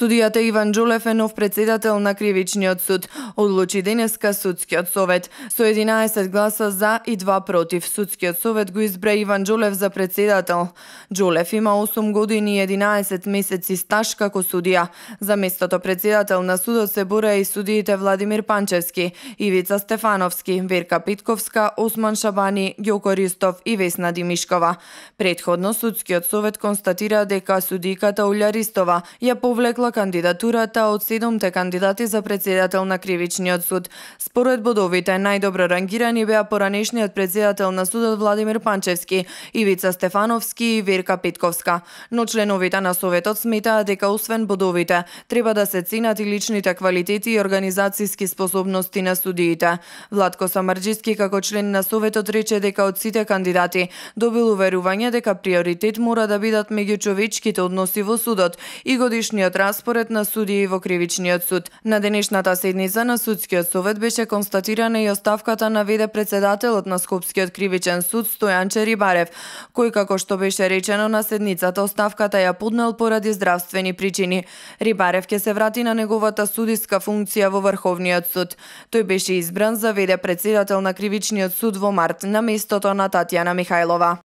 Судијата Иван Џулев е нов председател на Кривичниот суд, одлучи денеска судскиот совет. Со 11 гласа за и 2 против, судскиот совет го избра Иван Џулев за председател. Џулев има 8 години и 11 месеци стаж како судија. За местото председател на судот се бореа и судиите Владимир Панчевски, Ивица Стефановски, Верка Питковска, Осман Шабани, Ѓоко Ристов и Весна Димишкова. Предходно судскиот совет констатира дека судиката Олја Ристова ја повлекла кандидатурата од 7 кандидати за председател на Кривичниот суд. Според бодовите, најдобро рангирани беа поранешниот председател на судот Владимир Панчевски, Ивица Стефановски и Верка Петковска. Но членовите на советот сметаат дека освен бодовите, треба да се ценат и личните квалитети и организацијски способности на судиите. Владко Самарџиски како член на советот рече дека од сите кандидати добил уверување дека приоритет мора да бидат меѓучовечките односи во судот и годишниот распоред на судии во Кривичниот суд. На денешната седница на судскиот совет беше констатирана и оставката на веде председателот на Скопскиот кривичен суд Стојанче Рибарев, кој како што беше речено на седницата оставката ја поднел поради здравствени причини. Рибарев ќе се врати на неговата судиска функција во Врховниот суд. Тој беше избран за веде председател на Кривичниот суд во март на местото на Татјана Михајлова.